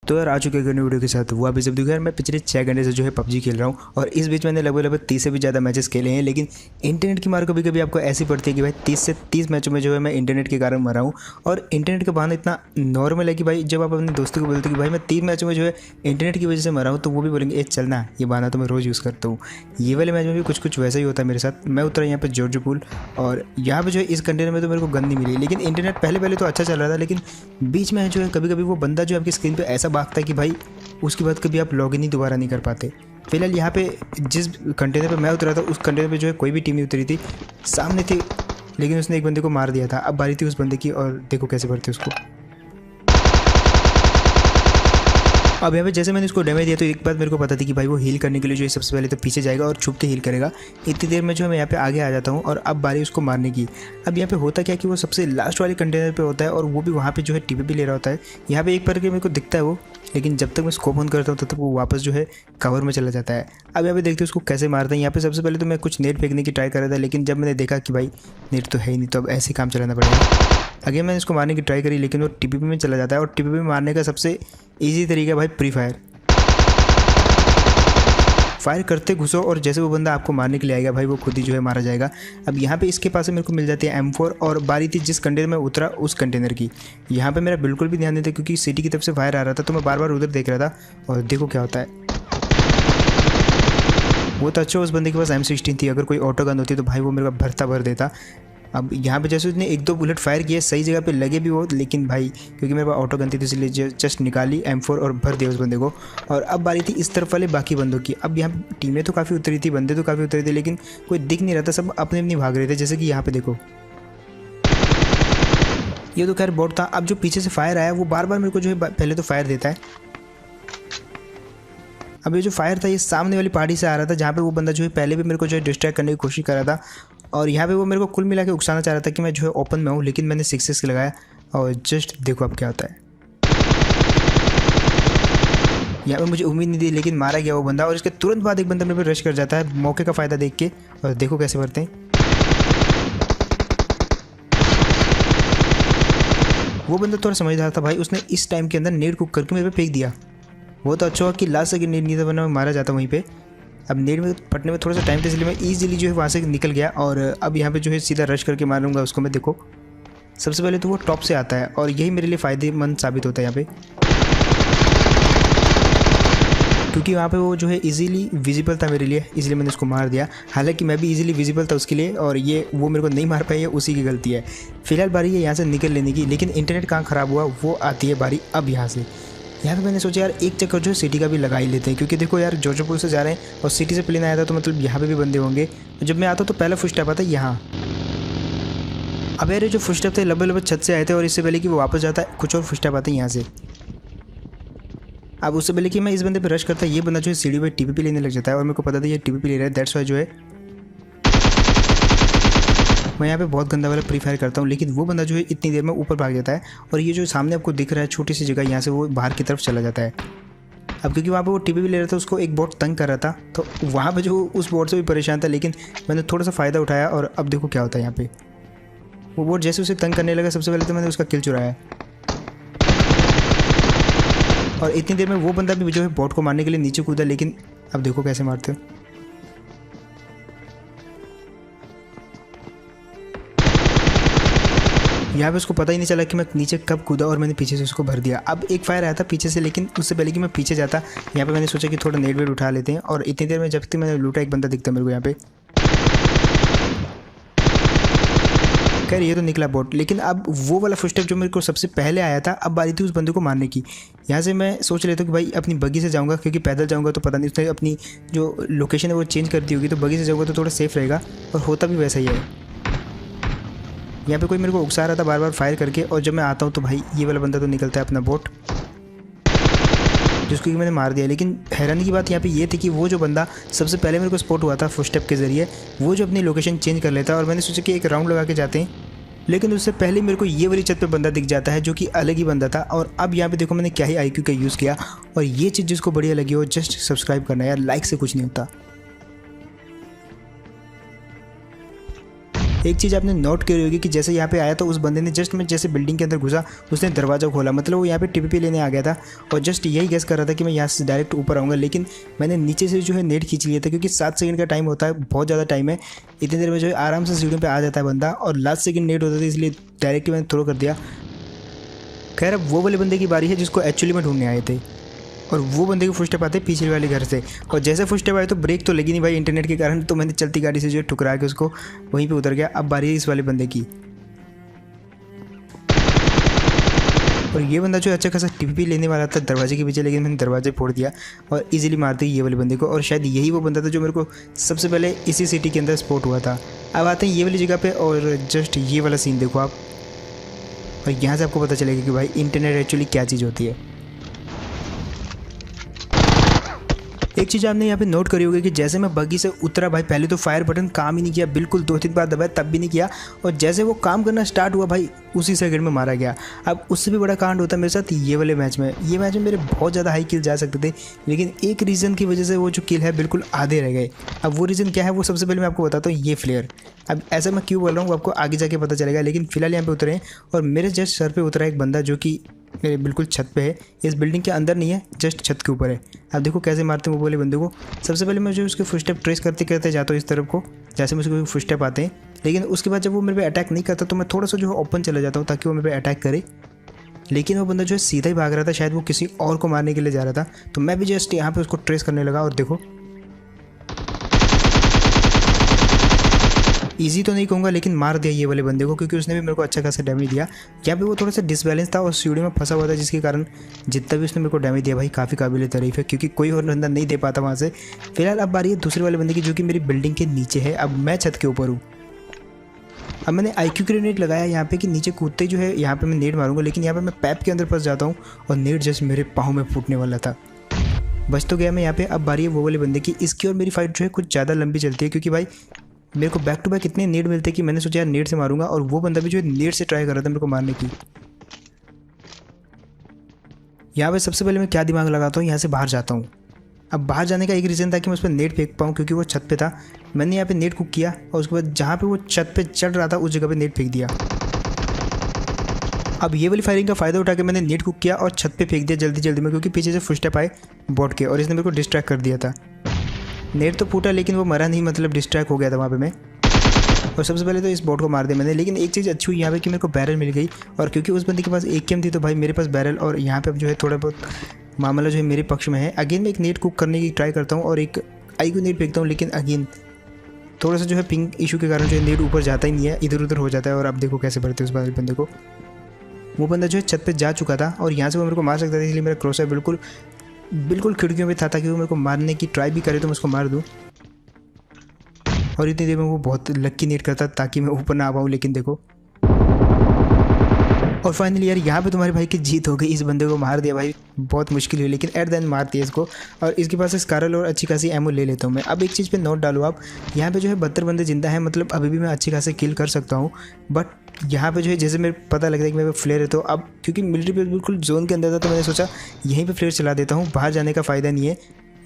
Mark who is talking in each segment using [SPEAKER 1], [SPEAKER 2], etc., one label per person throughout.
[SPEAKER 1] तो यार आ चुके हैं वीडियो के साथ। वो अभी सब देखो यार, मैं पिछले 6 घंटे से जो है पबजी खेल रहा हूँ और इस बीच मैंने लगभग 30 से भी ज़्यादा मैचेस खेले हैं। लेकिन इंटरनेट की मार कभी कभी आपको ऐसी पड़ती है कि भाई 30 से 30 मैचों में जो है मैं इंटरनेट के कारण मरा हूँ। और इंटरनेट का बहाना इतना नॉर्मल है कि भाई जब आप अपने दोस्तों को बोलते हो कि भाई मैं 3 मैचों में जो है इंटरनेट की वजह से मरा हूँ, तो वो भी बोलेंगे चलना, ये बहाना तो मैं रोज़ यूज़ करता हूँ। ये वाले मैच में भी कुछ कुछ वैसा ही होता है मेरे साथ। मैं उतरा यहाँ पे जॉर्ज पूल और यहाँ पे जो है इस कंटेनर में तो मेरे को गन नहीं मिली। लेकिन इंटरनेट पहले तो अच्छा चल रहा था, लेकिन बीच में जो है कभी कभी वो बंदा जो आपकी स्क्रीन पे ऐसा भागता है कि भाई उसके बाद कभी आप लॉगिन ही दोबारा नहीं कर पाते। फिलहाल यहाँ पे जिस कंटेनर पे मैं उतरा था उस कंटेनर पे जो है कोई भी टीम नहीं उतरी थी, सामने थी, लेकिन उसने एक बंदे को मार दिया था। अब बारी थी उस बंदे की और देखो कैसे भरते उसको। अब यहाँ पे जैसे मैंने इसको डैमेज दिया तो एक बात मेरे को पता थी कि भाई वो हील करने के लिए जो है सबसे पहले तो पीछे जाएगा और छुप के हील करेगा। इतनी देर में जो है मैं यहाँ पे आगे आ जाता हूँ और अब बारी उसको मारने की। अब यहाँ पे होता क्या कि वो सबसे लास्ट वाले कंटेनर पे होता है और वो भी वहाँ पे जो है टीपीपी ले रहा होता है। यहाँ पे एक बार के मेरे को दिखता है वो, लेकिन जब तक मैं स्कोप ऑन करता हूँ तब तक वो वापस जो है कवर में चला जाता है। अब यहाँ पे देखते हैं उसको कैसे मारता है। यहाँ पे सबसे पहले तो मैं कुछ नेट फेंकने की ट्राई कर रहा था, लेकिन जब मैंने देखा कि भाई नेट तो है ही नहीं, तो अब ऐसे काम चलाना पड़ेगा। आगे मैंने इसको मारने की ट्राई करी, लेकिन वो टीपीपी में चला जाता है। और टीपीपी में मारने का सबसे ईजी तरीका है भाई प्री फायर करते घुसो और जैसे वो बंदा आपको मारने के लिए आएगा भाई वो खुद ही जो है मारा जाएगा। अब यहाँ पे इसके पास मेरे को मिल जाती है M4 और बारी थी जिस कंटेनर में उतरा उस कंटेनर की। यहाँ पे मेरा बिल्कुल भी ध्यान नहीं था क्योंकि सिटी की तरफ से फायर आ रहा था, तो मैं बार बार उधर देख रहा था और देखो क्या होता है। वो तो अच्छा उस बंदे के पास M16 थी, अगर कोई ऑटो गन होती तो भाई वो मेरे को भरता भर देता। अब यहाँ पे जैसे उसने 1-2 बुलेट फायर किए, सही जगह पे लगे भी वो, लेकिन भाई क्योंकि मेरे पास ऑटो गन थी तो इसलिए जस्ट निकाली M4 और भर दिया उस बंदे को। और अब बारी थी इस तरफ वाले बाकी बंदों की। अब यहाँ टीमें तो काफ़ी उतरी थी, बंदे तो काफ़ी उतरे थे, लेकिन कोई दिख नहीं रहा था, सब अपने अपनी भाग रहे थे। जैसे कि यहाँ पे देखो, ये तो खैर बॉट था। अब जो पीछे से फायर आया वो बार बार मेरे को जो है पहले तो फायर देता है। अब ये जो फायर था ये सामने वाली पहाड़ी से आ रहा था, जहाँ पे वो बंदा जो है पहले भी मेरे को जो है डिस्ट्रैक्ट करने की कोशिश कर रहा था। और यहाँ पे वो मेरे को कुल मिला के उकसाना चाह रहा था कि मैं जो है ओपन में हूँ, लेकिन मैंने 6 लगाया और जस्ट देखो अब क्या होता है। यहाँ पे मुझे उम्मीद नहीं थी, लेकिन मारा गया वो बंदा। और इसके तुरंत बाद एक बंदा मेरे पे रश कर जाता है मौके का फ़ायदा देख के, और देखो कैसे भरते हैं। वो बंदा थोड़ा समझदार था भाई, उसने इस टाइम के अंदर नेट कुक करके मेरे पे फेंक दिया। वो तो अच्छा हुआ कि लास्ट सेकंड नेट नहीं था, वरना मैं मारा जाता वहीं पे। अब नेट में फटने में थोड़ा सा टाइम था, इसलिए मैं ईजिली जो है वहाँ से निकल गया। और अब यहाँ पे जो है सीधा रश करके मारूंगा उसको मैं। देखो सबसे पहले तो वो टॉप से आता है और यही मेरे लिए फ़ायदेमंद साबित होता है यहाँ पे, क्योंकि वहाँ पे वो जो है इजीली विजिबल था मेरे लिए, इसलिए मैंने उसको मार दिया। हालांकि मैं भी इजीली विजिबल था उसके लिए और ये वो मेरे को नहीं मार पाई है, उसी की गलती है। फिलहाल बारी है यहाँ से निकल लेने की, लेकिन इंटरनेट कहाँ ख़राब हुआ वो आती है बारी अब यहाँ से। यहाँ पे मैंने सोचा यार एक चक्कर जो है सिटी का भी लगा ही लेते हैं, क्योंकि देखो यार जॉर्ज पूल से जा रहे हैं और सिटी से प्लेन आया था, तो मतलब यहाँ पे भी बंदे होंगे। जब मैं आता तो पहला फुट स्टेप आता है यहाँ। अब यार जो फुट स्टेप थे लगभग छत से आए थे, और इससे पहले कि वो वापस जाता है कुछ और फुट स्टेप आते हैं यहाँ से। अब उससे पहले कि मैं इस बंदे पे रश करता, ये बंदा जो है सीढ़ी पे टीपीपी लेने लग जाता है और मेरे को पता था ये टीपीपी ले रहा है। दैट्स वाई जो है मैं यहाँ पे बहुत गंदा वाला प्री फायर करता हूँ, लेकिन वो बंदा जो है इतनी देर में ऊपर भाग जाता है। और ये जो सामने आपको दिख रहा है छोटी सी जगह, यहाँ से वो बाहर की तरफ चला जाता है। अब क्योंकि वहाँ पे वो टीपीपी ले रहा था, उसको एक बोट तंग कर रहा था, तो वहाँ पे जो उस बोट से भी परेशान था, लेकिन मैंने थोड़ा सा फ़ायदा उठाया। और अब देखो क्या होता है यहाँ पे, वो बोट जैसे उसे तंग करने लगा, सबसे पहले तो मैंने उसका किल चुराया। और इतनी देर में वो बंदा भी जो है बोट को मारने के लिए नीचे कूदा, लेकिन अब देखो कैसे मारते हो। यहाँ पे उसको पता ही नहीं चला कि मैं नीचे कब कूदा और मैंने पीछे से उसको भर दिया। अब एक फायर आया था पीछे से, लेकिन उससे पहले कि मैं पीछे जाता यहाँ पे मैंने सोचा कि थोड़ा नेट वेट उठा लेते हैं। और इतनी देर में जब तक मैंने लूटा एक बंदा दिखता मेरे को यहाँ पे, खैर ये तो निकला बोट। लेकिन अब वो वाला फुट स्टेप जो मेरे को सबसे पहले आया था, अब बारी थी उस बंदे को मारने की। यहाँ से मैं सोच लेता हूँ कि भाई अपनी बगी से जाऊँगा, क्योंकि पैदल जाऊँगा तो पता नहीं उसने अपनी जो लोकेशन है वो चेंज कर दी होगी, तो बगी से जाऊँगा तो थोड़ा सेफ रहेगा। और होता भी वैसा ही है। यहाँ पे कोई मेरे को उकसा रहा था बार बार फायर करके, और जब मैं आता हूँ तो भाई ये वाला बंदा तो निकलता है अपना बोट, जिसको कि मैंने मार दिया। लेकिन हैरानी की बात यहाँ पे ये थी कि वो जो बंदा सबसे पहले मेरे को स्पॉट हुआ था फुट स्टेप के ज़रिए, वो जो अपनी लोकेशन चेंज कर लेता है। और मैंने सोचा कि एक राउंड लगा के जाते हैं, लेकिन उससे पहले मेरे को ये वाली छत पे बंदा दिख जाता है जो कि अलग ही बंदा था। और अब यहाँ पे देखो मैंने क्या ही IQ का यूज़ किया। और ये चीज़ जिसको बढ़िया लगी हो जस्ट सब्सक्राइब करना यार, लाइक से कुछ नहीं होता। एक चीज़ आपने नोट करी होगी कि जैसे यहाँ पे आया तो उस बंदे ने जस्ट मैं जैसे बिल्डिंग के अंदर घुसा उसने दरवाज़ा खोला, मतलब वो यहाँ पे टीपीपी लेने आ गया था और जस्ट यही गेस कर रहा था कि मैं यहाँ से डायरेक्ट ऊपर आऊँगा, लेकिन मैंने नीचे से जो है नेट खींच लिया था क्योंकि 7 सेकंड का टाइम होता है, बहुत ज़्यादा टाइम है। इतनी देर में जो है आराम से सीढ़ियों पर आ जाता है बंदा और लास्ट सेकंड नेट होता था, इसलिए डायरेक्टली मैंने थ्रो कर दिया। खैर अब वो वाले बंदे की बारी है जिसको एक्चुअली में ढूंढने आए थे और वो बंदे की फुटस्टेप आते पीछे वाले घर से और जैसे फुटस्टेप आए तो ब्रेक तो लगी नहीं भाई इंटरनेट के कारण, तो मैंने चलती गाड़ी से जो है ठुकरा के उसको वहीं पे उतर गया। अब बारी है इस वाले बंदे की और ये बंदा जो अच्छा खासा टीपीपी लेने वाला था दरवाजे के पीछे, लेकिन मैंने दरवाजे फोड़ दिया और इजीली मार दी ये वाले बंदे को। और शायद यही वो बंदा था जो मेरे को सबसे पहले इसी सिटी के अंदर स्पॉट हुआ था। अब आते हैं ये वाली जगह पे और जस्ट ये वाला सीन देखो आप और यहाँ से आपको पता चलेगा कि भाई इंटरनेट एक्चुअली क्या चीज़ होती है। एक चीज़ आपने यहाँ पे नोट करी होगी कि जैसे मैं बग्गी से उतरा भाई पहले तो फायर बटन काम ही नहीं किया, बिल्कुल 2-3 बार दबाया तब भी नहीं किया और जैसे वो काम करना स्टार्ट हुआ भाई उसी सेकंड में मारा गया। अब उससे भी बड़ा कांड होता है मेरे साथ ये वाले मैच में। ये मैच में मेरे बहुत ज़्यादा हाई किल जा सकते थे, लेकिन एक रीज़न की वजह से वो जो किल है बिल्कुल आधे रह गए। अब वो रीज़न क्या है वो सबसे पहले मैं आपको बताता हूँ, ये फ्लेयर। अब ऐसा मैं क्यों बोल रहा हूँ वो आपको आगे जाके पता चलेगा, लेकिन फिलहाल यहाँ पे उतरे हैं और मेरे जस्ट सर पे उतरा एक बंदा जो कि मेरे बिल्कुल छत पे है, इस बिल्डिंग के अंदर नहीं है, जस्ट छत के ऊपर है। अब देखो कैसे मारते हैं वो वाले बंदे को। सबसे पहले मैं जो उसके फुटस्टेप ट्रेस करते करते जाता हूँ इस तरफ को, जैसे मुझे उसके फुटस्टेप आते हैं, लेकिन उसके बाद जब वो मेरे पे अटैक नहीं करता तो मैं थोड़ा सा जो है ओपन चला जाता हूँ ताकि वो मेरे पे अटैक करे। लेकिन वो बंदा जो है सीधा ही भाग रहा था, शायद वो किसी और को मारने के लिए जा रहा था, तो मैं भी जस्ट यहाँ पे उसको ट्रेस करने लगा और देखो इजी तो नहीं कहूँगा लेकिन मार दिया ये वाले बंदे को, क्योंकि उसने भी मेरे को अच्छा खासा डैमेज दिया। यहाँ पे वो थोड़ा सा डिसबैलेंस था और सीढ़ी में फंसा हुआ था, जिसके कारण जितना भी उसने मेरे को डैमेज दिया भाई काफ़ी काबिल तारीफ है, क्योंकि कोई और बंदा नहीं दे पाता वहाँ से। फिलहाल अब बारी है दूसरे वाले बंदे की जो कि मेरी बिल्डिंग के नीचे है। अब मैं छत के ऊपर हूँ। अब मैंने IQ ग्रेनेड लगाया यहाँ पे कि नीचे कूदते जो है यहाँ पे मैं नेट मारूंगा, लेकिन यहाँ पे मैं पैप के अंदर फंस जाता हूँ और नेट जस्ट मेरे पाँव में फूटने वाला था। बच तो गया मैं यहाँ पे। अब बारी है वो वाले बंदे की। इसकी और मेरी फाइट जो है कुछ ज़्यादा लंबी चलती है, क्योंकि भाई मेरे को बैक टू बैक इतने नेट मिलते कि मैंने सोचा यार नेट से मारूंगा, और वो बंदा भी जो है नेट से ट्राई कर रहा था मेरे को मारने की। यहाँ पे सबसे पहले मैं क्या दिमाग लगाता हूँ, यहाँ से बाहर जाता हूँ। अब बाहर जाने का एक रीज़न था कि मैं उस पर नेट फेंक पाऊँ, क्योंकि वो छत पे था। मैंने यहाँ पे नेट कुक किया और उसके बाद जहाँ पे वो छत पे चढ़ रहा था उस जगह पे नेट फेंक दिया। अब ये वाली फायरिंग का फ़ायदा उठा के मैंने नेट कुक किया और छत पे फेंक दिया जल्दी जल्दी में, क्योंकि पीछे से फुटस्टेप आए बॉट के और इसने मेरे को डिस्ट्रैक्ट कर दिया था। नेट तो फूटा लेकिन वो मरा नहीं, मतलब डिस्ट्रैक्ट हो गया था वहाँ पे मैं। और सबसे पहले तो इस बॉट को मार दिया मैंने, लेकिन एक चीज़ अच्छी हुई यहाँ पे कि मेरे को बैरल मिल गई, और क्योंकि उस बंदे के पास AKM थी तो भाई मेरे पास बैरल, और यहाँ पे अब जो है थोड़ा बहुत मामला जो है मेरे पक्ष में है। अगेन मैं एक नेट कुक करने की ट्राई करता हूँ और एक IQ नेट फेंकता हूँ, लेकिन अगेन थोड़ा सा जो है पिंग इशू के कारण जो है नेट ऊपर जाता ही नहीं है, इधर उधर हो जाता है। और अब देखो कैसे बढ़ते उस वाले बंदे को। वो बंदा जो है छत पे जा चुका था और यहाँ से वो मेरे को मार सकता था, इसलिए मेरा क्रॉसर बिल्कुल खिड़कियों में था ताकि वो मेरे को मारने की ट्राई भी करे तो मैं उसको मार दूँ। और इतनी देर में वो बहुत लक्की नेट करता ताकि मैं ऊपर ना आ पाऊँ, लेकिन देखो। और फाइनली यार यहाँ पे तुम्हारे भाई की जीत हो गई, इस बंदे को मार दिया भाई, बहुत मुश्किल हुई लेकिन एट द एंड मार दिया इसको। और इसके पास स्कारल और अच्छी खासी एमओ ले लेता हूँ मैं। अब एक चीज़ पे नोट डालो आप, यहाँ पे जो है 72 बंदे जिंदा हैं, मतलब अभी भी मैं अच्छी खासी किल कर सकता हूँ। बट यहाँ पे जो है जैसे मेरे पता लगता है कि मेरे फ्लेयर है, तो अब क्योंकि मिलिट्री पे बिल्कुल जोन के अंदर था तो मैंने सोचा यहीं पर फ्लेयर चला देता हूँ, बाहर जाने का फ़ायदा नहीं है,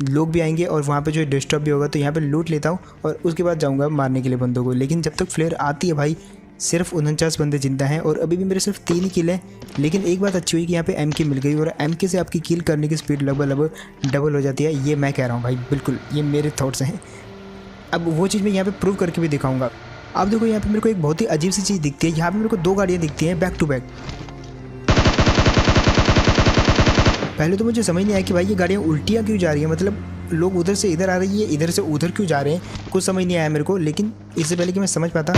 [SPEAKER 1] लोग भी आएंगे और वहाँ पे जो है डिस्टर्ब भी होगा, तो यहाँ पे लूट लेता हूँ और उसके बाद जाऊँगा मारने के लिए बंदों को। लेकिन जब तक फ्लेयर आती है भाई सिर्फ 49 बंदे जिंदा हैं और अभी भी मेरे सिर्फ 3 ही किल हैं। लेकिन एक बात अच्छी हुई कि यहाँ पे MK मिल गई, और MK से आपकी किल करने की स्पीड लगभग डबल हो जाती है। ये मैं कह रहा हूँ भाई, बिल्कुल ये मेरे थॉट्स हैं। अब वो चीज़ मैं यहाँ पे प्रूव करके भी दिखाऊँगा। अब देखो यहाँ पे मेरे को एक बहुत ही अजीब सी चीज़ दिखती है, यहाँ पे मेरे को 2 गाड़ियाँ दिखती हैं बैक टू बैक। पहले तो मुझे समझ नहीं आया कि भाई ये गाड़ियाँ उल्टियाँ क्यों जा रही हैं, मतलब लोग उधर से इधर आ रही है, इधर से उधर क्यों जा रहे हैं, कुछ समझ नहीं आया मेरे को। लेकिन इससे पहले कि मैं समझ पाता,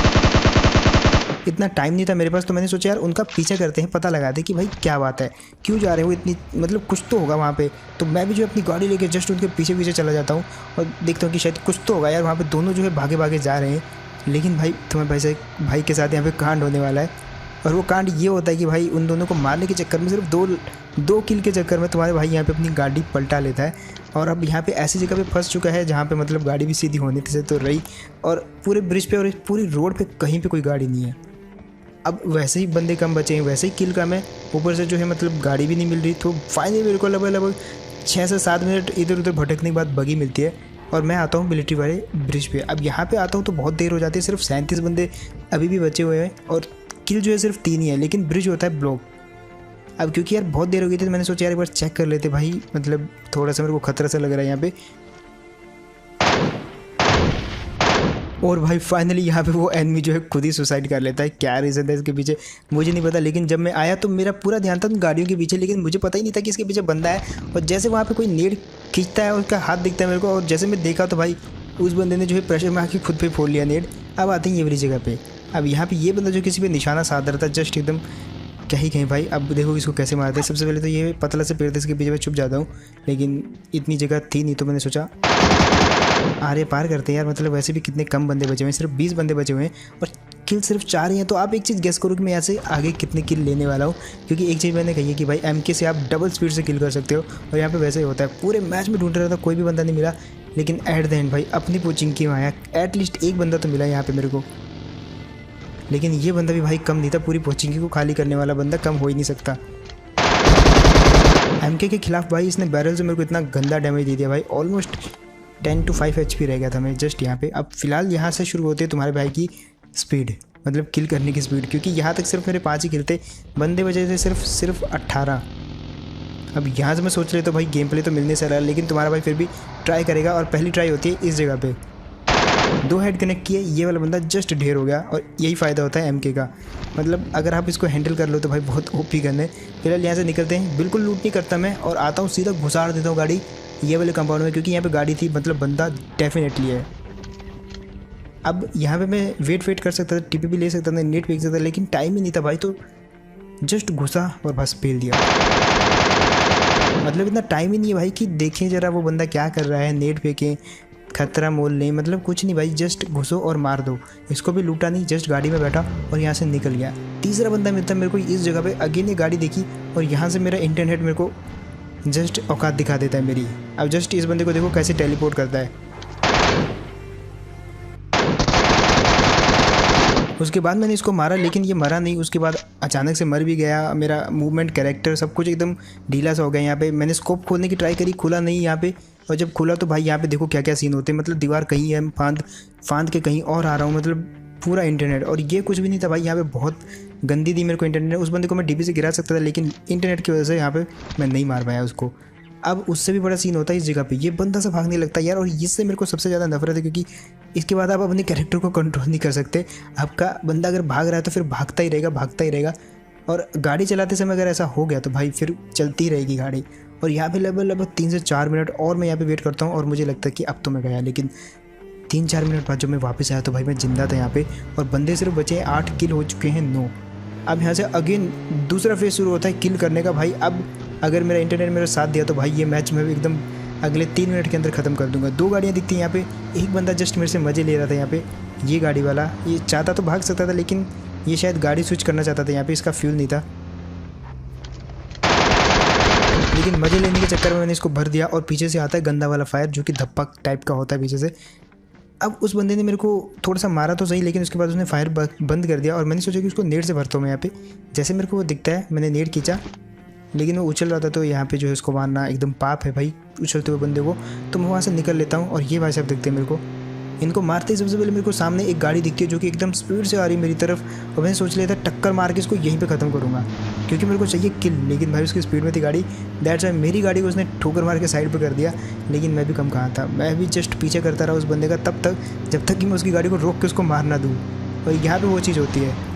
[SPEAKER 1] इतना टाइम नहीं था मेरे पास, तो मैंने सोचा यार उनका पीछा करते हैं, पता लगाते हैं कि भाई क्या बात है, क्यों जा रहे हैं वो इतनी, मतलब कुछ तो होगा वहाँ पे। तो मैं भी जो अपनी गाड़ी लेके जस्ट उनके पीछे पीछे चला जाता हूँ और देखता हूँ कि शायद कुछ तो होगा यार वहाँ पे। दोनों जो है भागे भागे जा रहे हैं, लेकिन भाई तुम्हारे भाई के साथ यहाँ पे कांड होने वाला है। और वो कांड ये होता है कि भाई उन दोनों को मारने के चक्कर में, सिर्फ दो किल के चक्कर में तुम्हारे भाई यहाँ पे अपनी गाड़ी पलटा लेता है। और अब यहाँ पे ऐसी जगह पे फंस चुका है जहाँ पे मतलब गाड़ी भी सीधी होने से तो रही, और पूरे ब्रिज पे और पूरी रोड पे कहीं पे कोई गाड़ी नहीं है। अब वैसे ही बंदे कम बचे हैं, वैसे ही किल कम है, ऊपर से जो है मतलब गाड़ी भी नहीं मिल रही। तो फाइनली मेरे को लगभग 6 से 7 मिनट इधर उधर भटकने के बाद बगी मिलती है, और मैं आता हूँ मिलिट्री वाले ब्रिज पे। अब यहाँ पे आता हूँ तो बहुत देर हो जाती है, सिर्फ 37 बंदे अभी भी बचे हुए हैं और किल जो है सिर्फ 3 ही है, लेकिन ब्रिज होता है ब्लॉक। अब क्योंकि यार बहुत देर हो गई थी तो मैंने सोचा यार एक बार चेक कर लेते भाई, मतलब थोड़ा सा मेरे को खतरा सा लग रहा है यहाँ पे। और भाई फाइनली यहाँ पे वो एनिमी जो है खुद ही सुसाइड कर लेता है। क्या रीज़न था इसके पीछे मुझे नहीं पता, लेकिन जब मैं आया तो मेरा पूरा ध्यान था उन गाड़ियों के पीछे, लेकिन मुझे पता ही नहीं था कि इसके पीछे बंदा है। और जैसे वहाँ पे कोई नेड खींचता है उसका हाथ दिखता है मेरे को, और जैसे मैं देखा तो भाई उस बंदे ने जो है प्रेशर में आके खुद पे फोड़ लिया नेड। अब आते हैं ये वाली जगह पे। अब यहाँ पे ये बंदा जो किसी पे निशाना साध रहा था जस्ट एकदम क्या ही कहीं भाई। अब देखो इसको कैसे मारते हैं। सबसे पहले तो ये पतला से पेड़ था इसके पीछे मैं छुप जाता हूँ, लेकिन इतनी जगह थी नहीं तो मैंने सोचा आरे पार करते हैं यार। मतलब वैसे भी कितने कम बंदे बचे हुए हैं, सिर्फ 20 बंदे बचे हुए हैं और किल सिर्फ 4 ही हैं। तो आप एक चीज़ गेस करो कि मैं यहाँ से आगे कितने किल लेने वाला हूँ, क्योंकि एक चीज़ मैंने कही है कि भाई MK से आप डबल स्पीड से किल कर सकते हो, और यहाँ पे वैसे ही होता है। पूरे मैच में ढूंढ रहा था, कोई भी बंदा नहीं मिला, लेकिन एट द एंड भाई अपनी कोचिंग की आया, एटलीस्ट एक बंदा तो मिला यहाँ पे मेरे को। लेकिन ये बंदा भी भाई कम नहीं था, पूरी कोचिंग को खाली करने वाला बंदा कम हो ही नहीं सकता। MK के खिलाफ भाई इसने बैरल से मेरे को इतना गंदा डैमेज दे दिया भाई, ऑलमोस्ट 10 to 5 HP रह गया था मैं जस्ट यहाँ पे। अब फिलहाल यहाँ से शुरू होती है तुम्हारे भाई की स्पीड, मतलब किल करने की स्पीड, क्योंकि यहाँ तक सिर्फ मेरे 5 ही किल थे, बंदे बचे थे सिर्फ 18। अब यहाँ से मैं सोच रही तो भाई गेम प्ले तो मिलने से रहा, लेकिन तुम्हारा भाई फिर भी ट्राई करेगा, और पहली ट्राई होती है इस जगह पे। 2 हेड कनेक्ट किए, ये वाला बंदा जस्ट ढेर हो गया, और यही फ़ायदा होता है MK का, मतलब अगर आप इसको हैंडल कर लो तो भाई बहुत OP गन है। फिलहाल यहाँ से निकलते हैं, बिल्कुल लूट नहीं करता मैं, और आता हूँ सीधा घुसाड़ देता हूँ गाड़ी ये वाले कंपाउंड में, क्योंकि यहाँ पे गाड़ी थी, मतलब बंदा डेफिनेटली है। अब यहाँ पे मैं वेट कर सकता था, TP भी ले सकता था, नेट फेंक सकता था, लेकिन टाइम ही नहीं था भाई, तो जस्ट घुसा और बस पेल दिया। मतलब इतना टाइम ही नहीं है भाई कि देखें जरा वो बंदा क्या कर रहा है, नेट फेंकें, खतरा मोल नहीं, मतलब कुछ नहीं भाई, जस्ट घुसो और मार दो। इसको भी लूटा नहीं, जस्ट गाड़ी में बैठा और यहाँ से निकल गया। तीसरा बंदा मिलता मेरे को इस जगह पे, अगेन ये गाड़ी देखी और यहाँ से मेरा इंटरनेट मेरे को जस्ट औकात दिखा देता है मेरी। अब जस्ट इस बंदे को देखो कैसे टेलीपोर्ट करता है। उसके बाद मैंने इसको मारा, लेकिन ये मरा नहीं, उसके बाद अचानक से मर भी गया। मेरा मूवमेंट, कैरेक्टर सब कुछ एकदम ढीला सा हो गया। यहाँ पे मैंने स्कोप खोलने की ट्राई करी, खुला नहीं यहाँ पे, और जब खुला तो भाई यहाँ पे देखो क्या क्या सीन होते हैं, मतलब दीवार कहीं है, फांद के कहीं और आ रहा हूँ, मतलब पूरा इंटरनेट। और ये कुछ भी नहीं था भाई, यहाँ पे बहुत गंदी दी मेरे को इंटरनेट। उस बंदे को मैं DP से गिरा सकता था, लेकिन इंटरनेट की वजह से यहाँ पे मैं नहीं मार पाया उसको। अब उससे भी बड़ा सीन होता है इस जगह पे, ये बंदा से भागने लगता है यार, और इससे मेरे को सबसे ज़्यादा नफरत है, क्योंकि इसके बाद आप अपने कैरेक्टर को कंट्रोल नहीं कर सकते। आपका बंदा अगर भाग रहा है तो फिर भागता ही रहेगा, और गाड़ी चलाते समय अगर ऐसा हो गया तो भाई फिर चलती रहेगी गाड़ी। और यहाँ पे लगभग 3 से 4 मिनट और मैं यहाँ पे वेट करता हूँ, और मुझे लगता है कि अब तो मैं गया, लेकिन 3-4 मिनट बाद जब मैं वापस आया तो भाई मैं जिंदा था यहाँ पे, और बंदे सिर्फ बचे हैं 8 किल हो चुके हैं 9। अब यहाँ से अगेन दूसरा फेज शुरू होता है किल करने का भाई। अब अगर मेरा इंटरनेट मेरा साथ दिया तो भाई ये मैच मैं एकदम अगले 3 मिनट के अंदर ख़त्म कर दूंगा। 2 गाड़ियाँ दिखती हैं यहाँ पे, एक बंदा जस्ट मेरे से मज़े ले रहा था यहाँ पे, ये गाड़ी वाला, ये चाहता तो भाग सकता था, लेकिन ये शायद गाड़ी स्विच करना चाहता था, यहाँ पे इसका फ्यूल नहीं था, लेकिन मज़े लेने के चक्कर में मैंने इसको भर दिया। और पीछे से आता है गंदा वाला फायर, जो कि धप्पा टाइप का होता है पीछे से। अब उस बंदे ने मेरे को थोड़ा सा मारा तो सही, लेकिन उसके बाद उसने फायर बंद कर दिया, और मैंने सोचा कि उसको नेट से भरता हूँ मैं यहाँ पे। जैसे मेरे को वो दिखता है, मैंने नेट खींचा, लेकिन वो उछल रहा था, तो यहाँ पे जो है उसको मारना एकदम पाप है भाई, उछलते हुए बंदे को। तो मैं वहाँ से निकल लेता हूँ, और ये भाई साहब दिखते हैं मेरे को। इनको मारते ही सबसे पहले मेरे को सामने एक गाड़ी दिखती है जो कि एकदम स्पीड से आ रही है मेरी तरफ, और मैंने सोच लिया था टक्कर मार के इसको यहीं पे ख़त्म करूँगा, क्योंकि मेरे को चाहिए किल। लेकिन भाई उसकी स्पीड में थी गाड़ी, दैट्स वाई मेरी गाड़ी को उसने ठोकर मार के साइड पे कर दिया। लेकिन मैं भी कम कहाँ था, मैं भी जस्ट पीछे करता रहा उस बंदे का तब तक जब तक कि मैं उसकी गाड़ी को रोक के उसको मार ना दूँ। और यहाँ पर वो चीज़ होती है,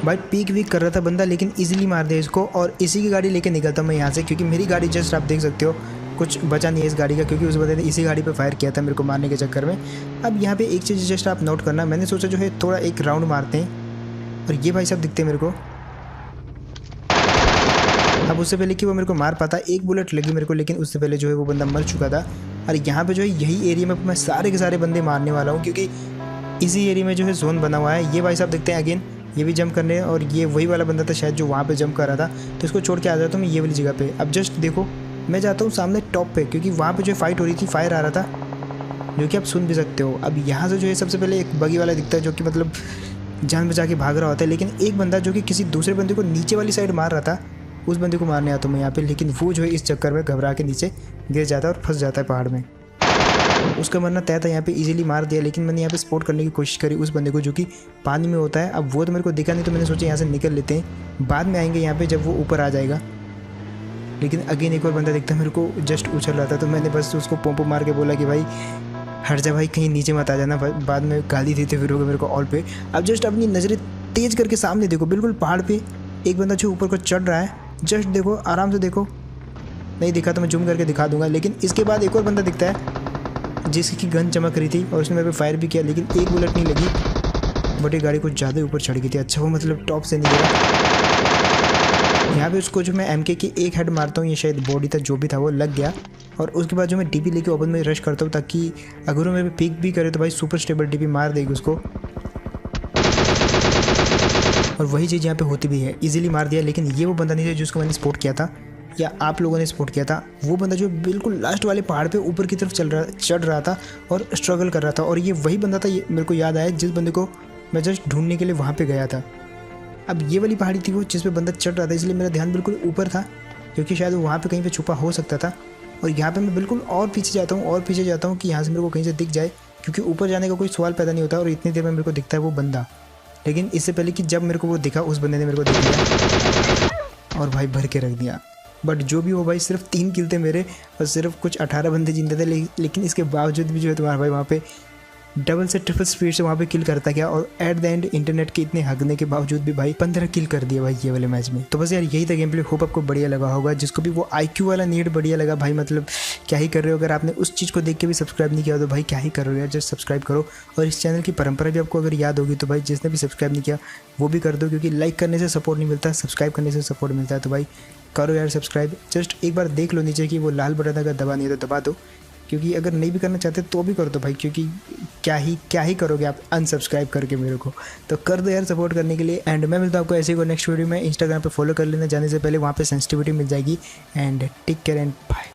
[SPEAKER 1] भाई पीक वीक कर रहा था बंदा, लेकिन इजीली मार दिया इसको, और इसी की गाड़ी लेके निकलता मैं यहाँ से, क्योंकि मेरी गाड़ी जस्ट आप देख सकते हो कुछ बचा नहीं है इस गाड़ी का, क्योंकि उस बंदे ने इसी गाड़ी पे फायर किया था मेरे को मारने के चक्कर में। अब यहाँ पे एक चीज़ जस्ट आप नोट करना, मैंने सोचा जो है थोड़ा एक राउंड मारते हैं, और ये भाई साहब दिखते हैं मेरे को। अब उससे पहले कि वो मेरे को मार पाता, एक बुलेट लगी मेरे को, लेकिन उससे पहले जो है वो बंदा मर चुका था। और यहाँ पर जो है यही एरिया में मैं सारे के सारे बंदे मारने वाला हूँ, क्योंकि इसी एरिया में जो है जोन बना हुआ है। ये भाई साहब दिखते हैं अगेन, ये भी जंप करने, और ये वही वाला बंदा था शायद जो वहाँ पे जंप कर रहा था, तो इसको छोड़ के आ जाता हूँ मैं ये वाली जगह पे। अब जस्ट देखो मैं जाता हूँ सामने टॉप पे, क्योंकि वहाँ पे जो फाइट हो रही थी, फायर आ रहा था, जो कि आप सुन भी सकते हो। अब यहाँ से जो है सबसे पहले एक बगी वाला दिखता है, जो कि मतलब जान बचा के भाग रहा होता है, लेकिन एक बंदा जो कि किसी दूसरे बंदे को नीचे वाली साइड मार रहा था, उस बंदे को मारने आता हूँ मैं यहाँ पे, लेकिन वो जो है इस चक्कर में घबरा के नीचे गिर जाता है और फंस जाता है पहाड़ में। उसका मरना तय था, यहाँ पे इजीली मार दिया, लेकिन मैंने यहाँ पे स्पॉट करने की कोशिश करी उस बंदे को जो कि पानी में होता है। अब वो तो मेरे को दिखा नहीं, तो मैंने सोचा यहाँ से निकल लेते हैं, बाद में आएंगे यहाँ पे जब वो ऊपर आ जाएगा। लेकिन अगेन एक और बंदा दिखता मेरे को, जस्ट उछल रहा था, तो मैंने बस उसको पोंपो मार के बोला कि भाई हट जा भाई, कहीं नीचे मत आ जाना, बाद में गाली देते फिरोगे मेरे को ऑल पे। अब जस्ट अपनी नज़रें तेज करके सामने देखो, बिल्कुल पहाड़ पे एक बंदा जो ऊपर को चढ़ रहा है, जस्ट देखो, आराम से देखो। नहीं दिखा तो मैं जूम करके दिखा दूंगा। लेकिन इसके बाद एक और बंदा दिखता है जिसकी गन चमक रही थी और उसने मेरे पे फायर भी किया, लेकिन एक बुलेट नहीं लगी, बट ये गाड़ी कुछ ज़्यादा ऊपर चढ़ गई थी। अच्छा वो मतलब टॉप से नहीं गया। यहाँ पे उसको जो मैं MK की एक हेड मारता हूँ, ये शायद बॉडी था जो भी था वो लग गया। और उसके बाद जो मैं DP लेके ओपन में रश करता हूँ, ताकि अगर वो मेरे पे पिक भी करे तो भाई सुपर स्टेबल DP मार देगी उसको। और वही चीज़ यहाँ पे होती भी है, इजीली मार दिया। लेकिन ये वो बंदा नहीं था जिसको मैंने स्पॉट किया था, या आप लोगों ने स्पॉट किया था। वो बंदा जो बिल्कुल लास्ट वाले पहाड़ पे ऊपर की तरफ चढ़ रहा था और स्ट्रगल कर रहा था। और ये वही बंदा था, ये मेरे को याद आया, जिस बंदे को मैं जस्ट ढूंढने के लिए वहाँ पे गया था। अब ये वाली पहाड़ी थी वो जिस पे बंदा चढ़ रहा था, इसलिए मेरा ध्यान बिल्कुल ऊपर था, क्योंकि शायद वो वहाँ पे कहीं पे छुपा हो सकता था। और यहाँ पे मैं बिल्कुल और पीछे जाता हूँ और पीछे जाता हूँ कि यहाँ से मेरे को कहीं से दिख जाए, क्योंकि ऊपर जाने का कोई सवाल पैदा नहीं होता। और इतनी देर में मेरे को दिखता है वो बंदा, लेकिन इससे पहले कि जब मेरे को वो दिखा, उस बंदे ने मेरे को देख लिया और भाई भर के रख दिया। बट जो भी हो भाई, सिर्फ 3 किल थे मेरे और सिर्फ कुछ 18 बंदे जिंदा थे। लेकिन इसके बावजूद भी जो है तुम्हारा भाई वहाँ पे डबल से ट्रिपल स्पीड से वहाँ पे किल करता गया। और एट द एंड इंटरनेट के इतने हगने के बावजूद भी भाई 15 किल कर दिया भाई ये वाले मैच में। तो बस यार यही था गेम प्ले, होप आपको बढ़िया लगा होगा। जिसको भी वो IQ वाला नीड बढ़िया लगा भाई, मतलब क्या ही कर रहे हो। अगर आपने उस चीज़ को देख के भी सब्सक्राइब नहीं किया तो भाई क्या ही कर रहे हो यार, जस्ट सब्सक्राइब करो। और इस चैनल की परंपरा भी आपको अगर याद होगी तो भाई जिसने भी सब्सक्राइब नहीं किया वो भी कर दो, क्योंकि लाइक करने से सपोर्ट नहीं मिलता, सब्सक्राइब करने से सपोर्ट मिलता है। तो भाई करो यार सब्सक्राइब। जस्ट एक बार देख लो नीचे कि वो लाल बटन अगर दबा नहीं है तो दबा दो, क्योंकि अगर नहीं भी करना चाहते तो भी कर दो भाई, क्योंकि क्या ही करोगे आप अनसब्सक्राइब करके मेरे को। तो कर दो यार सपोर्ट करने के लिए। एंड मैं मिलता हूँ आपको ऐसे ही नेक्स्ट वीडियो में। इंस्टाग्राम पे फॉलो कर लेना जाने से पहले, वहाँ पे सेंसिटिविटी मिल जाएगी। And take care and bye.